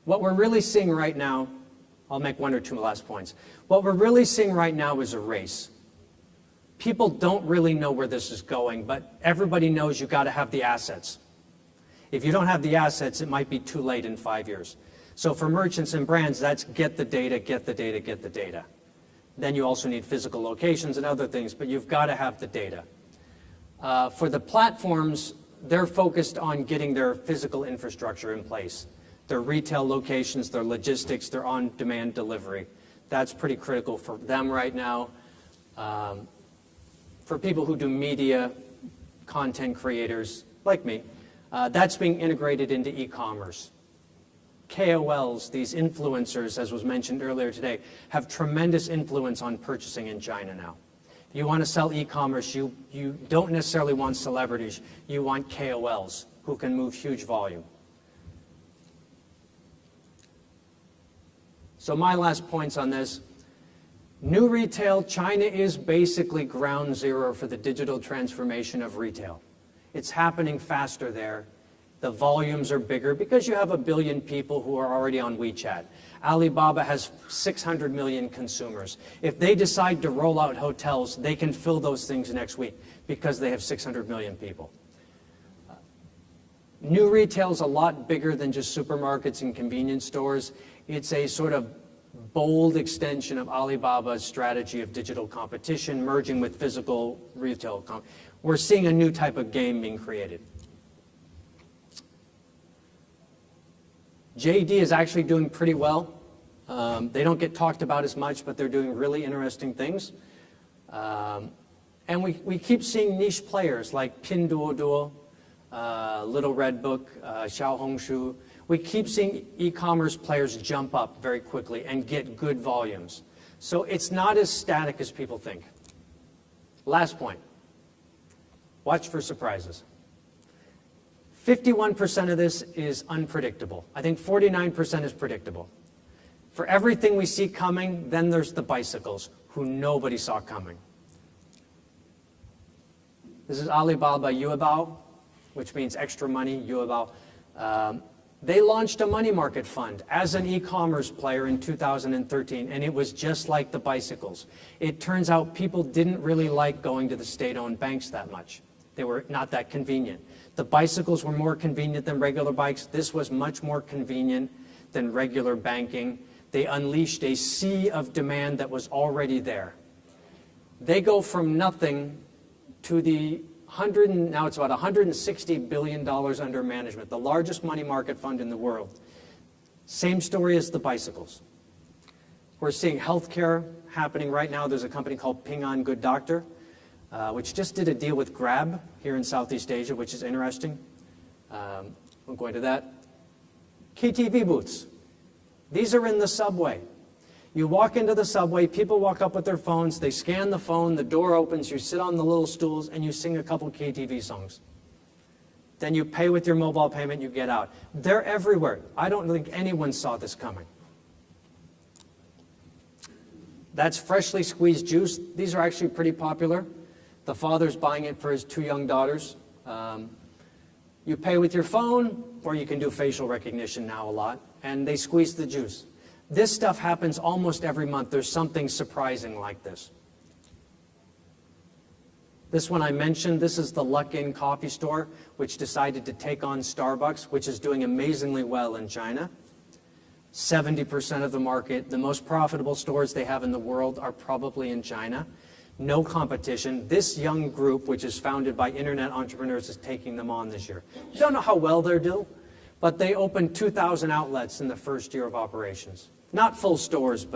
What we're really seeing right now, I'll make one or two last points. What we're really seeing right now is a race. People don't really know where this is going, but everybody knows you've got to have the assets. If you don't have the assets, it might be too late in 5 years. So for merchants and brands, that's get the data, get the data, get the data. Then you also need physical locations and other things, but you've got to have the data. For the platforms, they're focused on getting their physical infrastructure in place. Their retail locations, their logistics, their on-demand delivery. That's pretty critical for them right now. For people who do media, content creators like me, that's being integrated into e-commerce. KOLs, these influencers, as was mentioned earlier today, have tremendous influence on purchasing in China now. You want to sell e-commerce, you don't necessarily want celebrities, you want KOLs who can move huge volume. So my last points on this. New retail, China is basically ground zero for the digital transformation of retail. It's happening faster there. The volumes are bigger because you have 1 billion people who are already on WeChat. Alibaba has 600 million consumers. If they decide to roll out hotels, they can fill those things next week because they have 600 million people. New retail is a lot bigger than just supermarkets and convenience stores. It's a sort of bold extension of Alibaba's strategy of digital competition, merging with physical retail. We're seeing a new type of game being created. JD is actually doing pretty well. They don't get talked about as much, but they're doing really interesting things. And we keep seeing niche players like Pinduoduo, Little Red Book, Xiaohongshu. We keep seeing e-commerce players jump up very quickly and get good volumes. So it's not as static as people think. Last point. Watch for surprises. 51% of this is unpredictable. I think 49% is predictable. For everything we see coming, then there's the bicycles, who nobody saw coming. This is Alibaba Yuebao, which means extra money, Yuebao. They launched a money market fund as an e-commerce player in 2013, and it was just like the bicycles. It turns out people didn't really like going to the state-owned banks that much. They were not that convenient. The bicycles were more convenient than regular bikes. This was much more convenient than regular banking. They unleashed a sea of demand that was already there. They go from nothing to the now it's about $160 billion under management, the largest money market fund in the world. Same story as the bicycles. We're seeing healthcare happening right now. There's a company called Ping An Good Doctor, which just did a deal with Grab here in Southeast Asia, which is interesting. We'll go into that. KTV booths. These are in the subway. You walk into the subway, people walk up with their phones, they scan the phone, the door opens, you sit on the little stools, and you sing a couple KTV songs. Then you pay with your mobile payment, you get out. They're everywhere. I don't think anyone saw this coming. That's freshly squeezed juice. These are actually pretty popular. The father's buying it for his 2 young daughters. You pay with your phone, or you can do facial recognition now a lot, and they squeeze the juice. This stuff happens almost every month. There's something surprising like this. This one I mentioned, this is the Luckin coffee store, which decided to take on Starbucks, which is doing amazingly well in China. 70% of the market, the most profitable stores they have in the world are probably in China. No competition. This young group, which is founded by internet entrepreneurs, is taking them on this year. Don't know how well they're doing, but they opened 2,000 outlets in the first year of operations. Not full stores,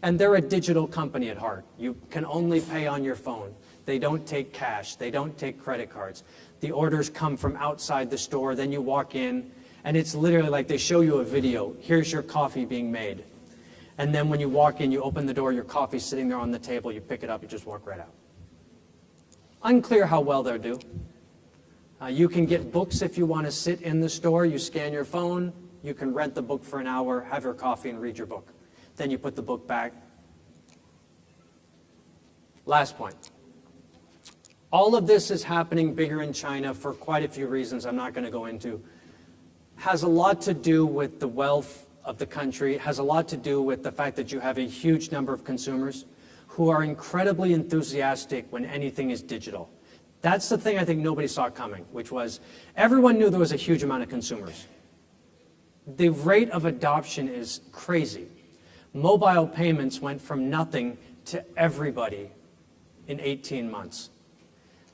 and they're a digital company at heart. You can only pay on your phone. They don't take cash. They don't take credit cards. The orders come from outside the store. Then you walk in, and it's literally like they show you a video. Here's your coffee being made. And then when you walk in, you open the door, your coffee's sitting there on the table. You pick it up, you just walk right out. Unclear how well they'll do. You can get books if you want to sit in the store. You scan your phone. You can rent the book for an hour, have your coffee, and read your book. Then you put the book back. Last point. All of this is happening bigger in China for quite a few reasons I'm not going to go into. has a lot to do with the wealth of the country. It has a lot to do with the fact that you have a huge number of consumers who are incredibly enthusiastic when anything is digital. That's the thing I think nobody saw coming, which was everyone knew there was a huge amount of consumers. The rate of adoption is crazy. Mobile payments went from nothing to everybody in 18 months.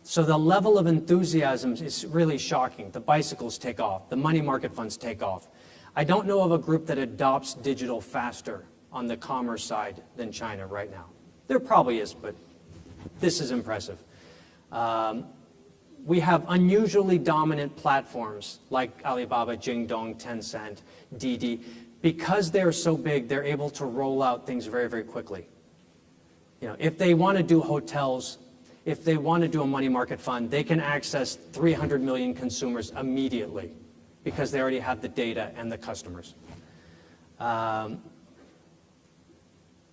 So the level of enthusiasm is really shocking. The bicycles take off. The money market funds take off. I don't know of a group that adopts digital faster on the commerce side than China right now. There probably is, but this is impressive. We have unusually dominant platforms like Alibaba, Jingdong, Tencent, Didi. Because they're so big, they're able to roll out things very, very quickly. You know, if they want to do hotels, if they want to do a money market fund, they can access 300 million consumers immediately because they already have the data and the customers. And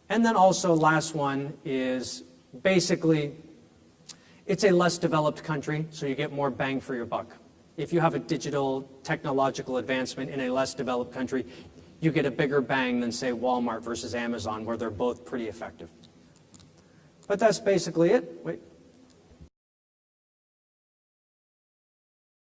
then also, last one is basically, it's a less developed country, so you get more bang for your buck. If you have a digital technological advancement in a less developed country, you get a bigger bang than, say, Walmart versus Amazon, where they're both pretty effective. But that's basically it. Wait.